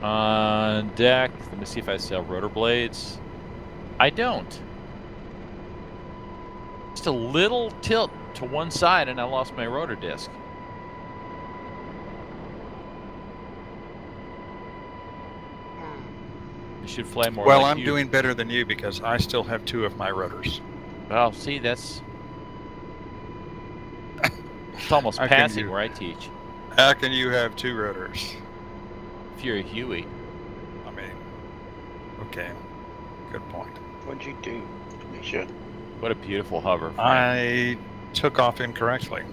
On deck, let me see if I sell rotor blades. I don't. Just a little tilt to one side and I lost my rotor disc. It should fly more Well, like I'm you. doing better than you because I still have 2 of my rotors. Well, see, it's almost How can passing you- where I teach. How can you have 2 rotors? If you're a Huey. I mean, okay, good point. What'd you do, Mesha? What a beautiful hover. Frank. I took off incorrectly,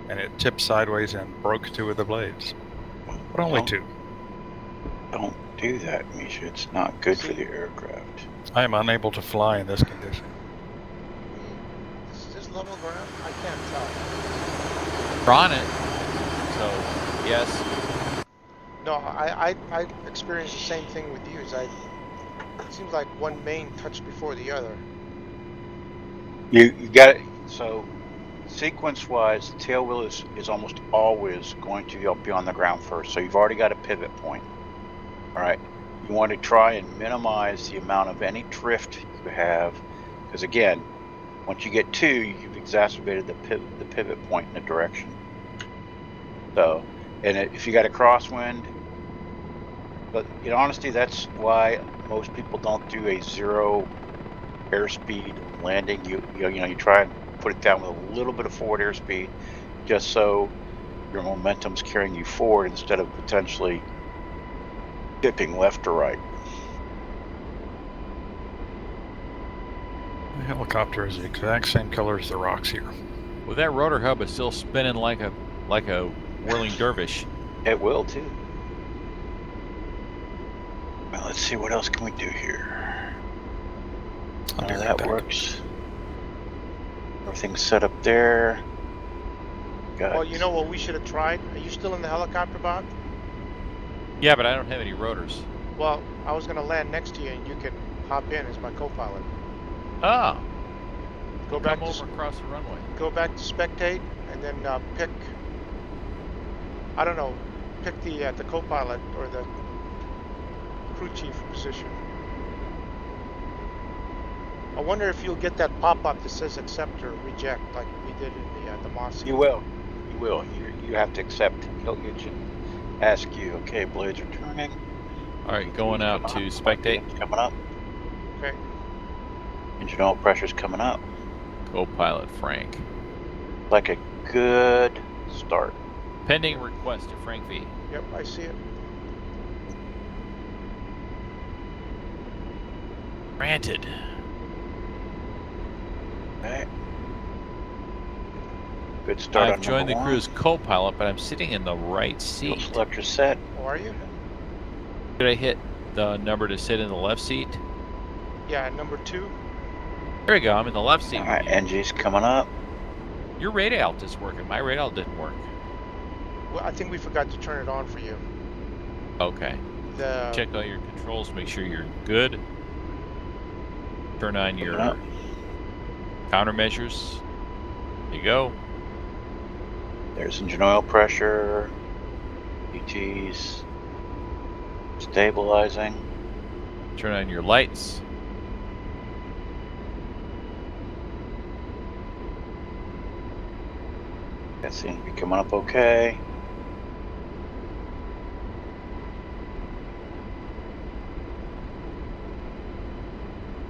and it tipped sideways and broke 2 of the blades. But only 2. Don't do that, Mesha. It's not good for the aircraft. I am unable to fly in this condition. Is this level ground? I can't tell. We're on it. So, yes. No, I experienced the same thing with you. It seems like one main touched before the other. You got it. So, sequence-wise, the tail wheel is almost always going to be on the ground first. So you've already got a pivot point. All right. You want to try and minimize the amount of any drift you have, because again, once you get 2, you've exacerbated the pivot point in the direction. So, and if you got a crosswind, but in honesty, that's why most people don't do a 0 airspeed landing. You try and put it down with a little bit of forward airspeed, just so your momentum's carrying you forward instead of potentially dipping left or right. The helicopter is the exact same color as the rocks here. Well, that rotor hub is still spinning like a whirling dervish. It will too. Well, let's see, what else can we do here? That works. Everything's set up there. Well, you know what we should have tried? Are you still in the helicopter, Bob? Yeah, but I don't have any rotors. Well, I was going to land next to you and you can hop in as my co-pilot. Ah, Go back come to over across the runway. go back to spectate, and then pick. I don't know. Pick the co-pilot or the crew chief position. I wonder if you'll get that pop-up that says accept or reject, like we did in the Mossy. You will. You will. You have to accept. It should ask you, okay, blades are turning. All right, going out to spectate. RPM's coming up. Okay. Engine oil pressure's coming up. Co-pilot Frank. Like a good start. Pending request to Frank.V. Yep, I see it. Granted. Okay. Good start. I've joined the crew as co-pilot, but I'm sitting in the right seat. Fuel selector set. Oh, are you? Did I hit the number to sit in the left seat? Yeah, number 2. There we go. I'm in the left seat. All right, NG's coming up. Your radar is working. My radar didn't work. Well, I think we forgot to turn it on for you. Okay. Check all your controls. Make sure you're good. Turn on your countermeasures. There you go. There's engine oil pressure. ETs. Stabilizing. Turn on your lights. That seems to be coming up okay.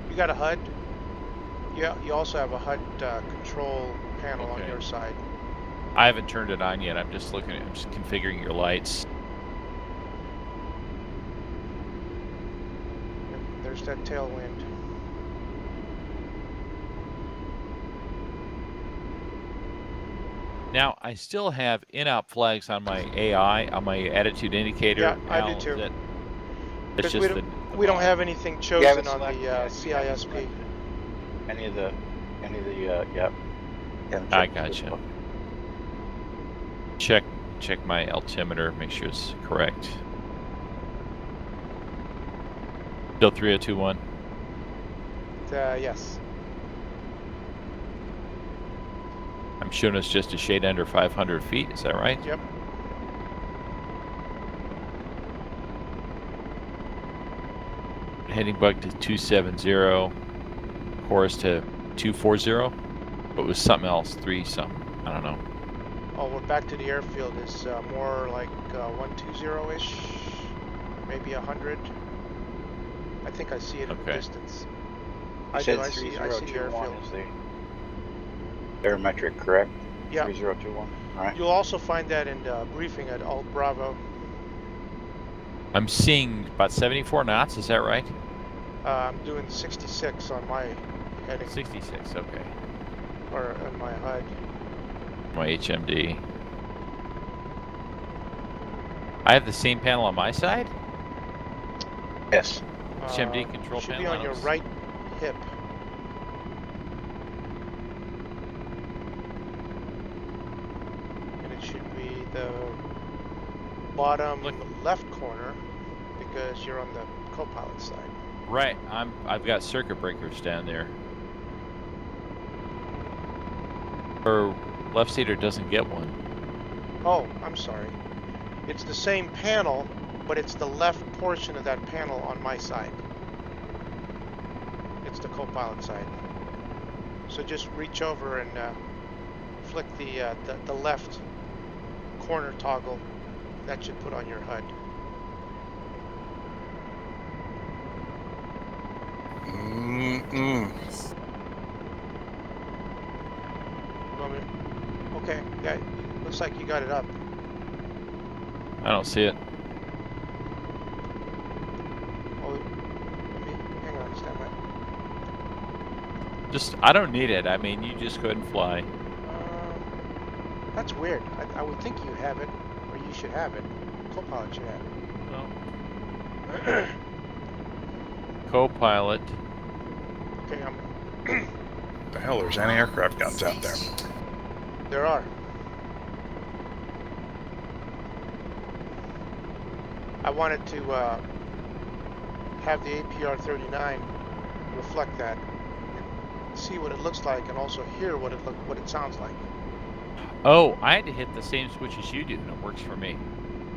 You got a HUD? Yeah, you also have a HUD control panel on Okay. your side. I haven't turned it on yet. I'm just looking at. I'm just configuring your lights. Yep, there's that tailwind. Now I still have in-out flags on my AI on my attitude indicator. Yeah, I do Al, too. That's Because just we don't have anything chosen on the CISP. Any of the, yep. I gotcha. Check my altimeter, make sure it's correct. Still 3021. Yes. I'm showing us just a shade under 500 feet. Is that right? Yep. Heading bug to 270. Course to 240. But it was something else, 3 something. I don't know. Oh, we're back to the airfield. It's more like 120-ish, maybe 100. I think I see it in the distance. I see the airfield. Is the barometric correct? Yeah. 3021. All right. You'll also find that in the briefing at Alt Bravo. I'm seeing about 74 knots. Is that right? I'm doing 66 on my heading. 66. Okay. Or on my HUD. My HMD. I have the same panel on my side? Yes. HMD control should panel. Should be on your right hip. And it should be the bottom left corner because you're on the co-pilot side. Right. I've got circuit breakers down there. Or left seater doesn't get one. Oh, I'm sorry. It's the same panel, but it's the left portion of that panel on my side. It's the co-pilot side. So just reach over and flick the left corner toggle. That should put on your HUD. Okay, yeah, looks like you got it up. I don't see it. Oh, let me hang on, stand by. I don't need it. I mean, you just go ahead and fly. That's weird. I would think you have it, or you should have it. Co-pilot should have it. Well, co-pilot. Okay, The hell, there's anti-aircraft guns out there. There are. I wanted to have the APR-39 reflect that. see what it looks like and also hear what it sounds like. Oh, I had to hit the same switch as you do, and it works for me.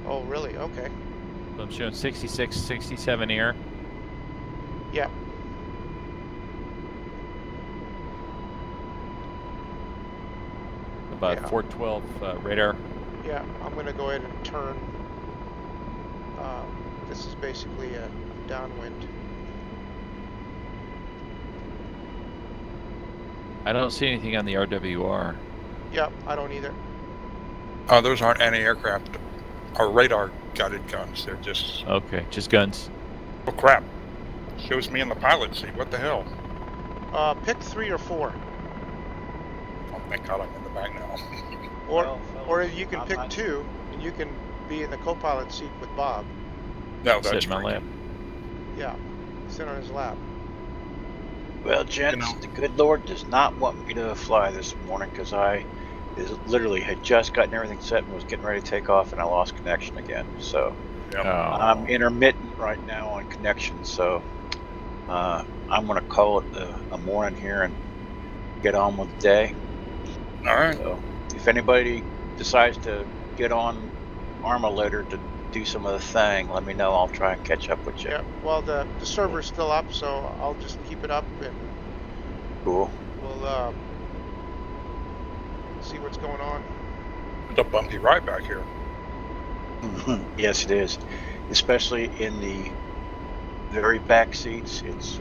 Oh, really? Okay. So I'm showing 66, 67 air. Yeah. About Yeah. 412 radar. Yeah, I'm gonna go ahead and turn. This is basically a downwind. I don't see anything on the RWR. Yep, I don't either. Those aren't anti-aircraft or radar guided guns. They're just, Okay, just guns. oh crap. Shows me in the pilot seat. What the hell? Pick 3 or 4. Oh, thank God I'm in the back now. Or, Well, or fellas, you can I'm pick not- 2, and you can be in the co-pilot seat with Bob. No, Sit that's in my lap. Yeah, sit on his lap. Well, gents, the good Lord does not want me to fly this morning because I literally had just gotten everything set and was getting ready to take off, and I lost connection again. So Yep. I'm Oh, intermittent right now on connection. So I'm going to call it a morning here and get on with the day. All right. So if anybody decides to get on Armaloader to do some of the thing, let me know. I'll try and catch up with you. Yeah, well, the server's still up, so I'll just keep it up, and Cool. we'll see what's going on. It's a bumpy ride back here. Yes, it is, especially in the very back seats. It's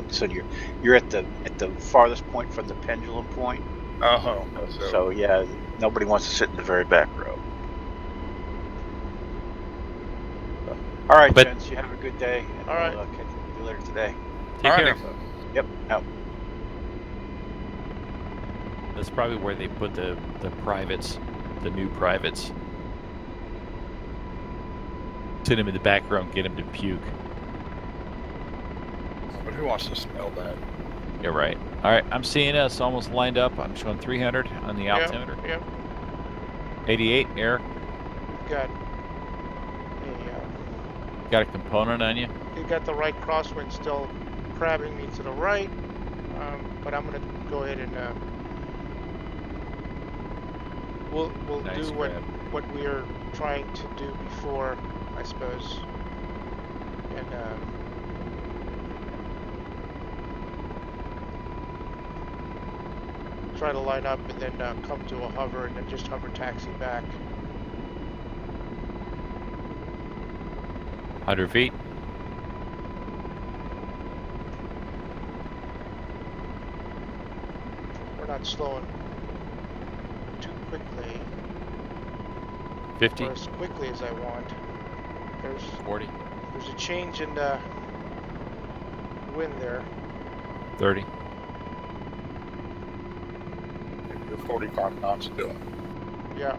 so you're at the farthest point from the pendulum point. Uh-huh. So yeah, nobody wants to sit in the very back row. So, all right, But- gents, you have a good day, and All we'll right. catch you later today. take Alrighty. care. So, yep. Out. That's probably where they put the privates, the new privates. Sit him in the back row and get him to puke. But who wants to smell that? You're right. All right, I'm seeing us almost lined up. I'm showing 300 on the altimeter. Yep. 88 air. Got Got a component on you. you got the right crosswind still crabbing me to the right, but I'm gonna go ahead and we'll Nice do grab. what we are trying to do before, I suppose, and try to line up and then come to a hover and then just hover taxi back. 100 feet. We're not slowing too quickly, 50. or as quickly as I want. There's 40. a change in the wind there. 30. You're 45 knots still. Yeah.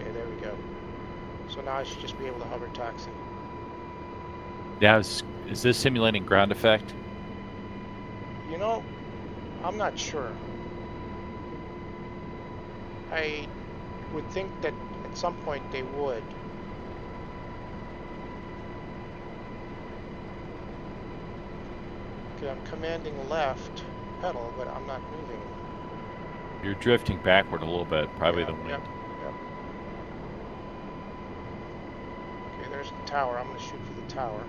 Okay, there we go. So now I should just be able to hover taxi. Now, is this simulating ground effect? You know, I'm not sure. I would think that at some point they would. Okay, I'm commanding left pedal, but I'm not moving. You're drifting backward a little bit, probably Yeah, the wind. Yep. Okay, there's the tower. I'm going to shoot for the tower.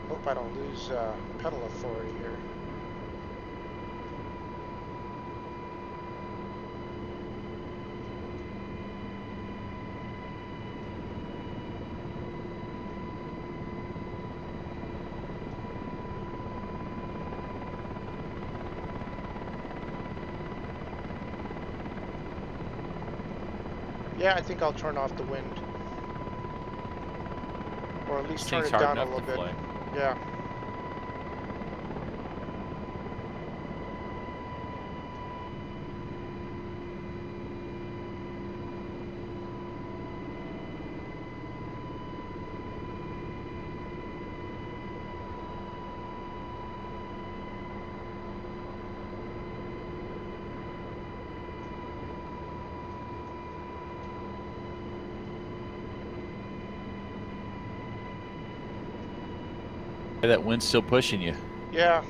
Hope I don't lose pedal authority here. Yeah, I think I'll turn off the wind. Or at least This turn thing's it hard down a enough little to bit. fly. Yeah. That wind's still pushing you. Yeah.